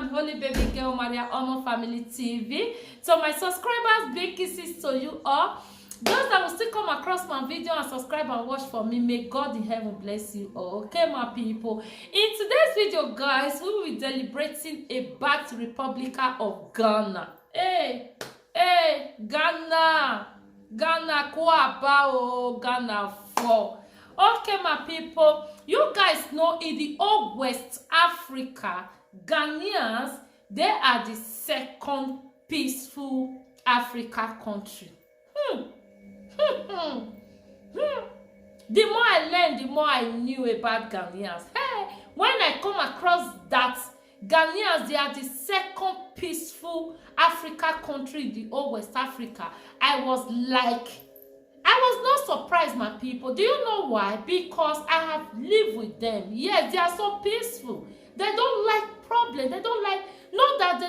and holy baby girl Maria Omo Family TV. So my subscribers, big kisses to you all. Those that will still come across my video and subscribe and watch for me, may God in heaven bless you all. Okay, my people. In today's video, guys, we will be deliberating about the Republic of Ghana. Hey, Ghana. Ghana, Ghana 4. Okay, my people, you guys know in the old West Africa, Ghanaians, they are the second peaceful Africa country. The more I learned, the more I knew about Ghanaians. Hey, when I come across that Ghanaians, they are the second peaceful Africa country in the old West Africa, I was not surprised, my people. Do you know why? Because I have lived with them. Yes, they are so peaceful. They don't like problems. They don't like, not that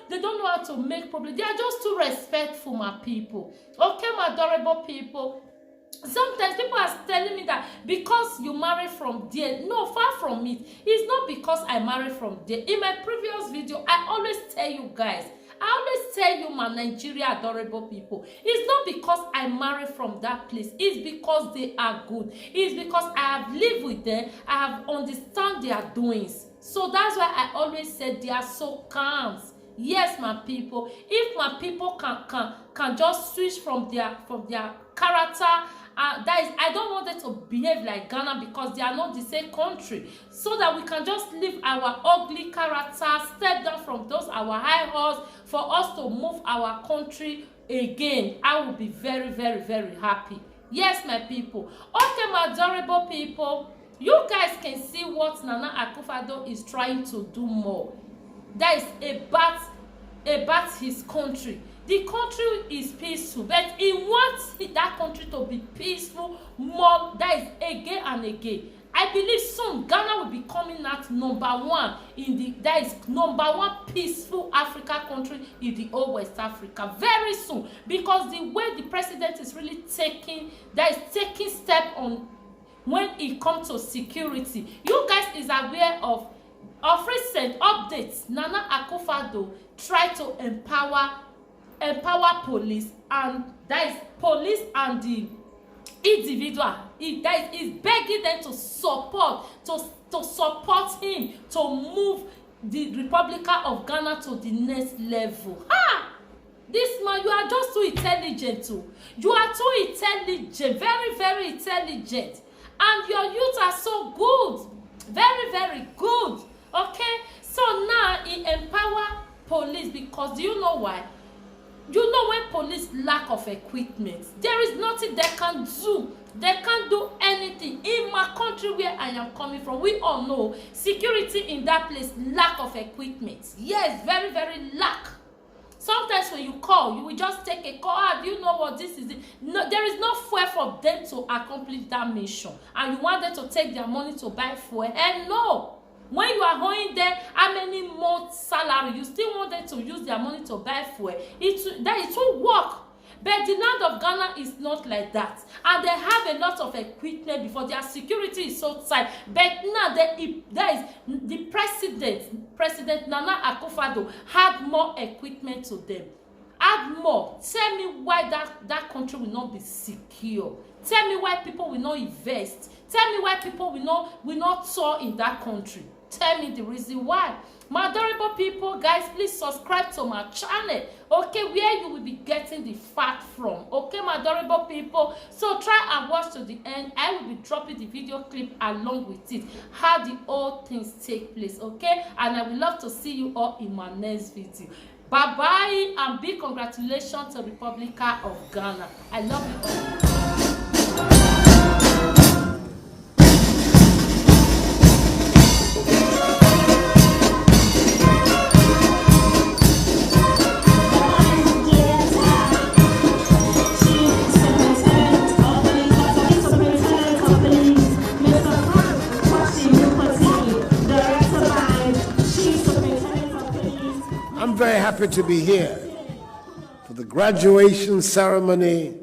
they don't know how to make problems. They are just too respectful, my people. Okay, my adorable people. Sometimes people are telling me that because you marry from there. No, far from it. It's not because I marry from there. In my previous video, I always tell you guys, I always tell you, my Nigeria adorable people, it's not because I marry from that place. It's because they are good. It's because I have lived with them. I have understand their doings. So that's why I always said they are so calm. Yes, my people. If my people can just switch from their character, that is, I don't want them to behave like Ghana because they are not the same country. So that we can just leave our ugly character, step down from those our high horse for us to move our country again. I will be very, very, very happy. Yes, my people. Okay, my adorable people. You guys can see what Nana Akufo-Addo is trying to do more. That is about his country. The country is peaceful, but he wants that country to be peaceful more. That is again and again. I believe soon Ghana will be coming out #1 in the #1 peaceful Africa country in the old West Africa very soon, because the way the president is really taking step on when it comes to security. You guys is aware of recent updates. Nana Akufo-Addo tried to empower police, and that is police and the individual. That is begging them to support him to move the Republic of Ghana to the next level. This man, you are just too intelligent too. You are too intelligent, very, very intelligent, and your youth are so good, very, very good. Okay, so now he empower police because do you know why? You know, when police lack of equipment, there is nothing they can do. They can't do anything. In my country where I am coming from, we all know security in that place, lack of equipment. Yes, very, very lack. Sometimes when you call, you will just take a call. Do you know what this is? No, there is no fuel for them to accomplish that mission. And you want them to take their money to buy fuel. And no. When you are going there, how many months salary, you still want them to use their money to buy fuel. It will work. But the land of Ghana is not like that. And they have a lot of equipment before. Their security is so tight. But now the President Nana Akufo-Addo had more equipment to them. Add more. Tell me why that country will not be secure. Tell me why people will not invest. Tell me why people will not soar in that country. Tell me the reason why. My adorable people, guys, please subscribe to my channel. Okay, where you will be getting the fact from. Okay, my adorable people. So try and watch to the end. I will be dropping the video clip along with it. How the all things take place. Okay, and I would love to see you all in my next video. Bye bye, and big congratulations to the Republic of Ghana. I love you all. I'm very happy to be here for the graduation ceremony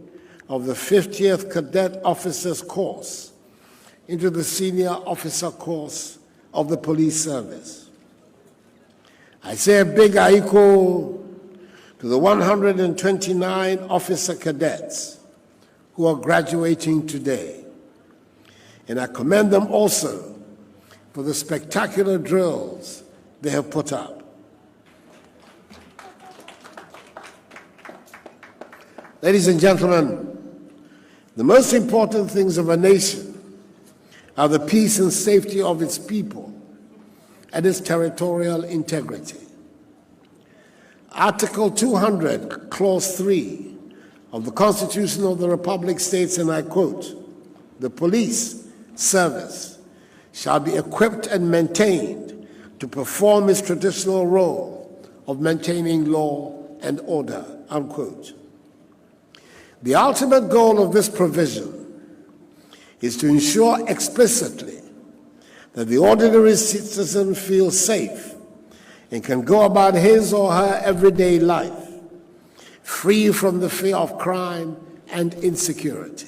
of the 50th Cadet Officers Course into the Senior Officer Course of the Police Service. I say a big aiko to the 129 officer cadets who are graduating today. And I commend them also for the spectacular drills they have put up. Ladies and gentlemen, the most important things of a nation are the peace and safety of its people and its territorial integrity. Article 200, Clause 3 of the Constitution of the Republic states, and I quote, "The police service shall be equipped and maintained to perform its traditional role of maintaining law and order," unquote. The ultimate goal of this provision is to ensure explicitly that the ordinary citizen feels safe and can go about his or her everyday life free from the fear of crime and insecurity.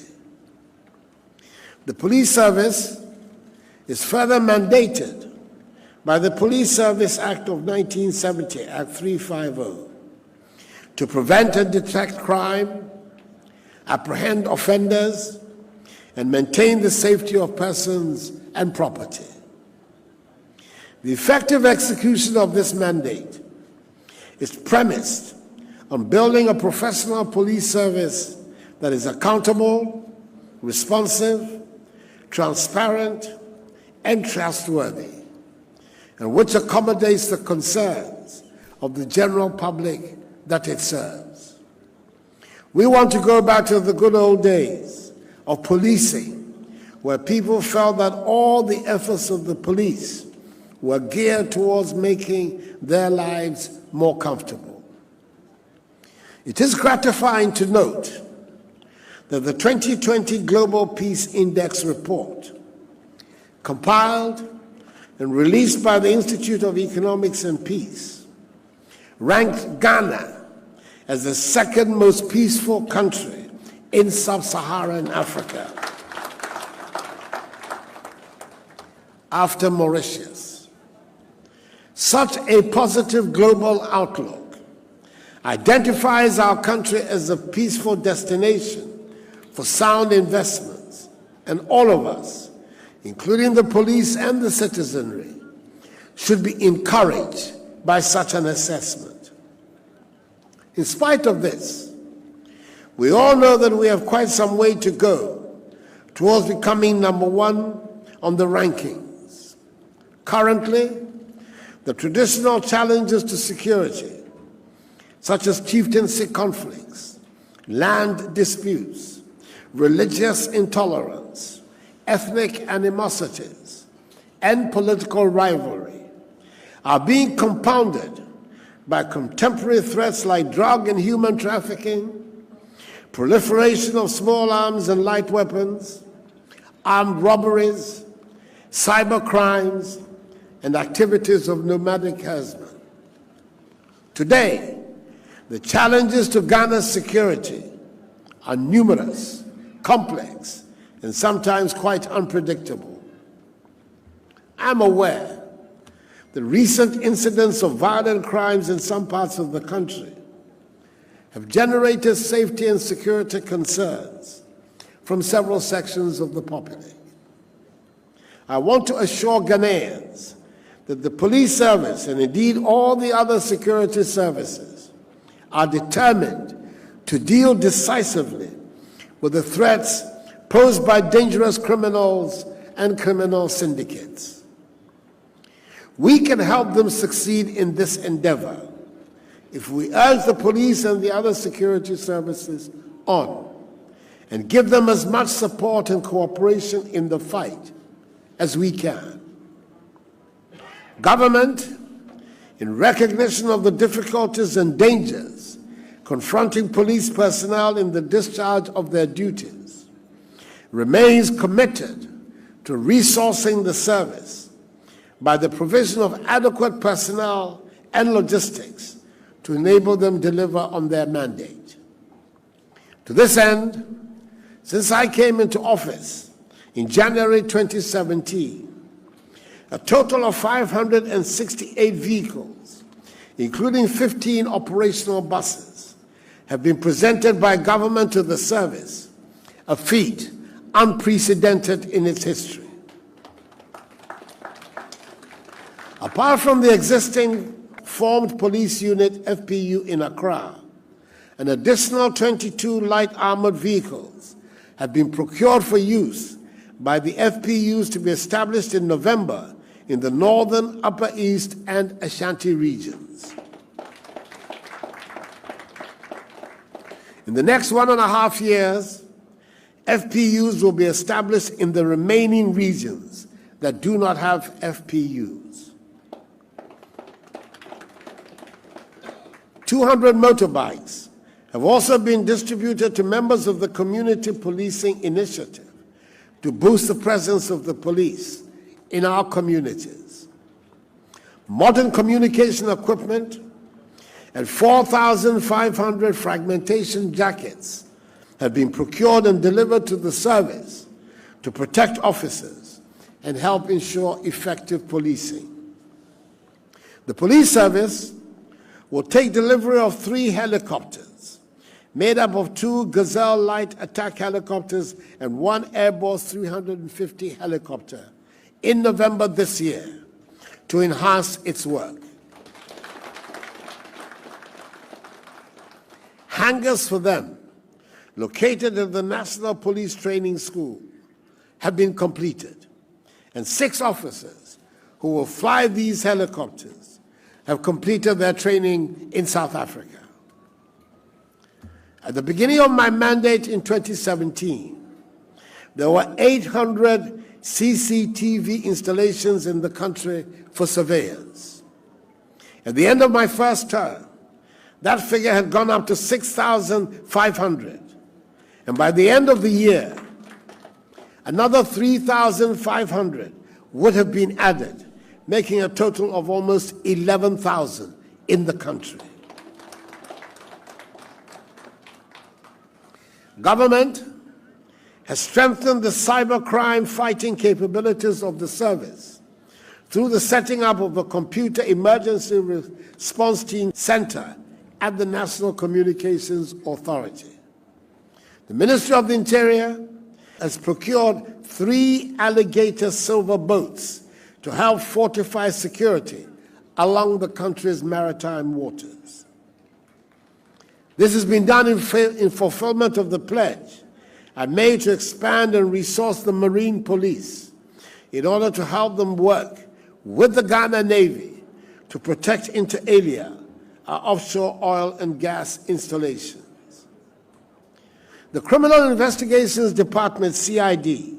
The police service is further mandated by the Police Service Act of 1970, Act 350, to prevent and detect crime, apprehend offenders, and maintain the safety of persons and property. The effective execution of this mandate is premised on building a professional police service that is accountable, responsive, transparent, and trustworthy, and which accommodates the concerns of the general public that it serves. We want to go back to the good old days of policing, where people felt that all the efforts of the police were geared towards making their lives more comfortable. It is gratifying to note that the 2020 Global Peace Index report, compiled and released by the Institute of Economics and Peace, ranked Ghana as the second most peaceful country in sub-Saharan Africa, after Mauritius. Such a positive global outlook identifies our country as a peaceful destination for sound investments, and all of us, including the police and the citizenry, should be encouraged by such an assessment. In spite of this, we all know that we have quite some way to go towards becoming number one on the rankings. Currently, the traditional challenges to security, such as chieftaincy conflicts, land disputes, religious intolerance, ethnic animosities, and political rivalry, are being compounded by contemporary threats like drug and human trafficking, proliferation of small arms and light weapons, armed robberies, cyber crimes, and activities of nomadic herdsmen. Today, the challenges to Ghana's security are numerous, complex, and sometimes quite unpredictable. I'm aware the recent incidents of violent crimes in some parts of the country have generated safety and security concerns from several sections of the populace. I want to assure Ghanaians that the police service, and indeed all the other security services, are determined to deal decisively with the threats posed by dangerous criminals and criminal syndicates. We can help them succeed in this endeavor if we urge the police and the other security services on and give them as much support and cooperation in the fight as we can. Government, in recognition of the difficulties and dangers confronting police personnel in the discharge of their duties, remains committed to resourcing the service by the provision of adequate personnel and logistics to enable them deliver on their mandate. To this end, since I came into office in January 2017, a total of 568 vehicles including 15 operational buses, have been presented by government to the service, a feat unprecedented in its history. Apart from the existing formed police unit, FPU, in Accra, an additional 22 light armored vehicles have been procured for use by the FPUs to be established in November in the northern, Upper East, and Ashanti regions. In the next 1.5 years, FPUs will be established in the remaining regions that do not have FPUs. 200 motorbikes have also been distributed to members of the Community Policing Initiative to boost the presence of the police in our communities. Modern communication equipment and 4,500 fragmentation jackets have been procured and delivered to the service to protect officers and help ensure effective policing. The police service will take delivery of 3 helicopters, made up of 2 Gazelle light attack helicopters and 1 Airbus 350 helicopter, in November this year to enhance its work. Hangars for them, located at the National Police Training School, have been completed, and 6 officers who will fly these helicopters have completed their training in South Africa. At the beginning of my mandate in 2017, there were 800 CCTV installations in the country for surveillance. At the end of my first term, that figure had gone up to 6,500. And by the end of the year, another 3,500 would have been added, making a total of almost 11,000 in the country. Government has strengthened the cybercrime fighting capabilities of the service through the setting up of a Computer Emergency Response Team Center at the National Communications Authority. The Ministry of the Interior has procured 3 Alligator silver boats to help fortify security along the country's maritime waters. This has been done in fulfillment of the pledge I made to expand and resource the Marine Police in order to help them work with the Ghana Navy to protect inter alia our offshore oil and gas installations. The Criminal Investigations Department, CID,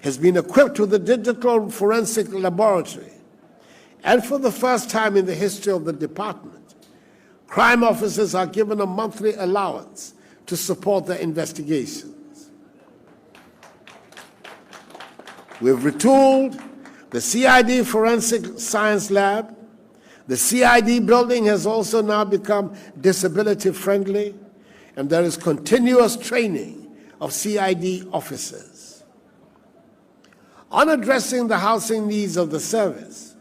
has been equipped with a digital forensic laboratory, and for the first time in the history of the department, crime officers are given a monthly allowance to support their investigations. We've retooled the CID Forensic Science Lab. The CID building has also now become disability friendly, and there is continuous training of CID officers. On addressing the housing needs of the service,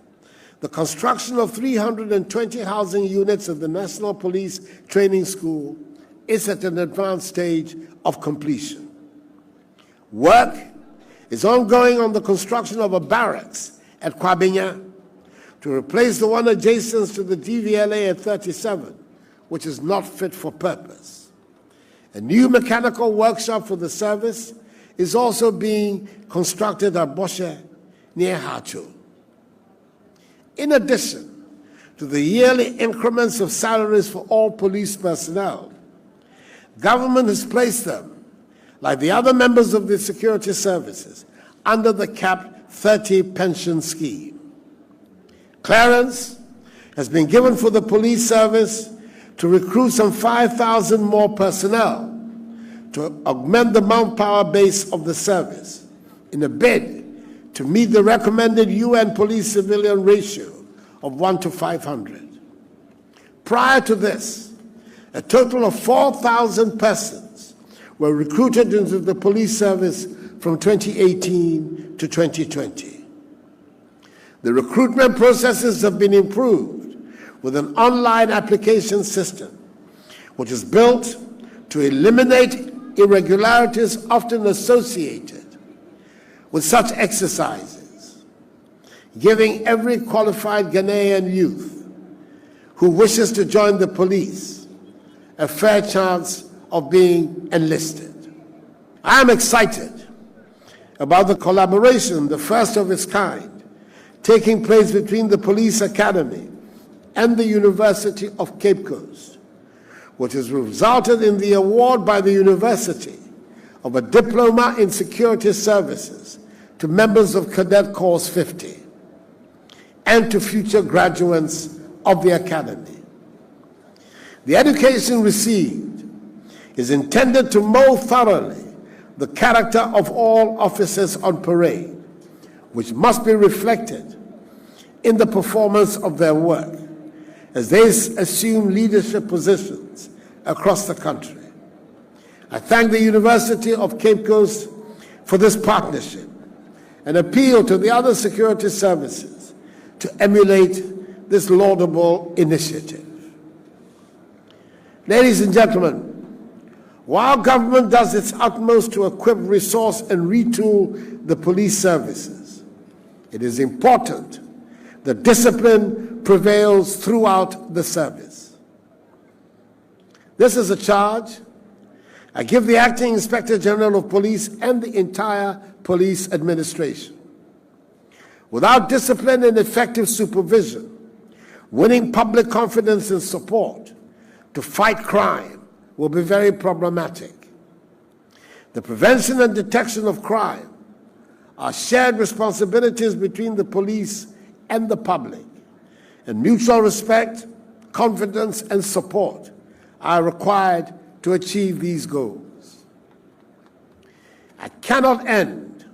the construction of 320 housing units at the National Police Training School is at an advanced stage of completion. Work is ongoing on the construction of a barracks at Kwabenya to replace the one adjacent to the DVLA at 37, which is not fit for purpose. A new mechanical workshop for the service is also being constructed at Boshe, near Hacho. In addition to the yearly increments of salaries for all police personnel, government has placed them, like the other members of the security services, under the CAP 30 pension scheme. Clearance has been given for the police service to recruit some 5,000 more personnel to augment the manpower base of the service in a bid to meet the recommended UN police-civilian ratio of 1 to 500. Prior to this, a total of 4,000 persons were recruited into the police service from 2018 to 2020. The recruitment processes have been improved, with an online application system which is built to eliminate irregularities often associated with such exercises, giving every qualified Ghanaian youth who wishes to join the police a fair chance of being enlisted. I am excited about the collaboration, the first of its kind, taking place between the Police Academy and the University of Cape Coast, which has resulted in the award by the university of a Diploma in Security Services to members of Cadet Course 50 and to future graduates of the Academy. The education received is intended to mold thoroughly the character of all officers on parade, which must be reflected in the performance of their work as they assume leadership positions across the country. I thank the University of Cape Coast for this partnership and appeal to the other security services to emulate this laudable initiative. Ladies and gentlemen, while government does its utmost to equip, resource, and retool the police services, it is important that discipline prevails throughout the service. This is a charge I give the Acting Inspector General of Police and the entire police administration. Without discipline and effective supervision, winning public confidence and support to fight crime will be very problematic. The prevention and detection of crime are shared responsibilities between the police and the public, and mutual respect, confidence, and support are required to achieve these goals. I cannot end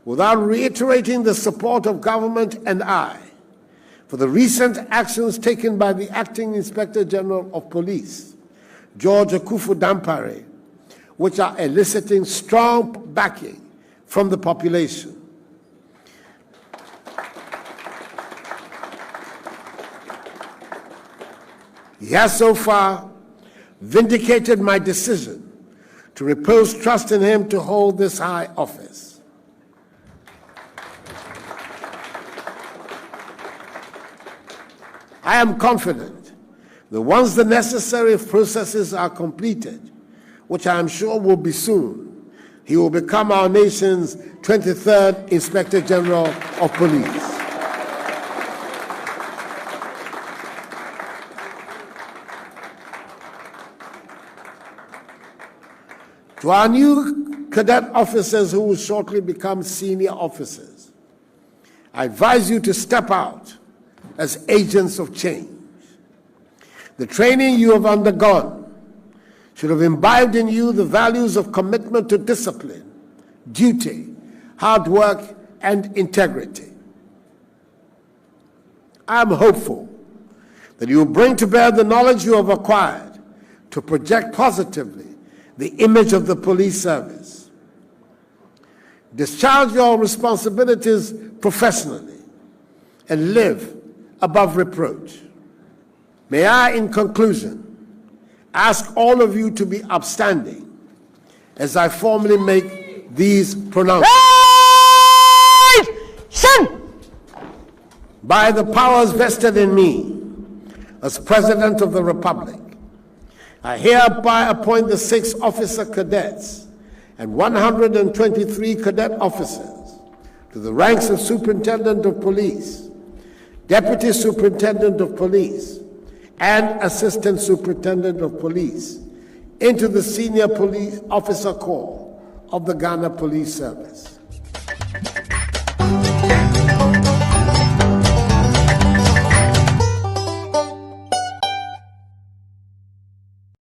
without reiterating the support of government and I for the recent actions taken by the Acting Inspector General of Police, George Akuffo-Dampare, which are eliciting strong backing from the population. He has so far vindicated my decision to repose trust in him to hold this high office. I am confident that once the necessary processes are completed, which I am sure will be soon, he will become our nation's 23rd Inspector General of Police. To our new cadet officers who will shortly become senior officers, I advise you to step out as agents of change. The training you have undergone should have imbibed in you the values of commitment to discipline, duty, hard work, and integrity. I am hopeful that you will bring to bear the knowledge you have acquired to project positively the image of the police service. Discharge your responsibilities professionally and live above reproach. May I, in conclusion, ask all of you to be upstanding as I formally make these pronouncements. By the powers vested in me as President of the Republic, I hereby appoint the 6 officer cadets and 123 cadet officers to the ranks of Superintendent of Police, Deputy Superintendent of Police, and Assistant Superintendent of Police into the Senior Police Officer Corps of the Ghana Police Service.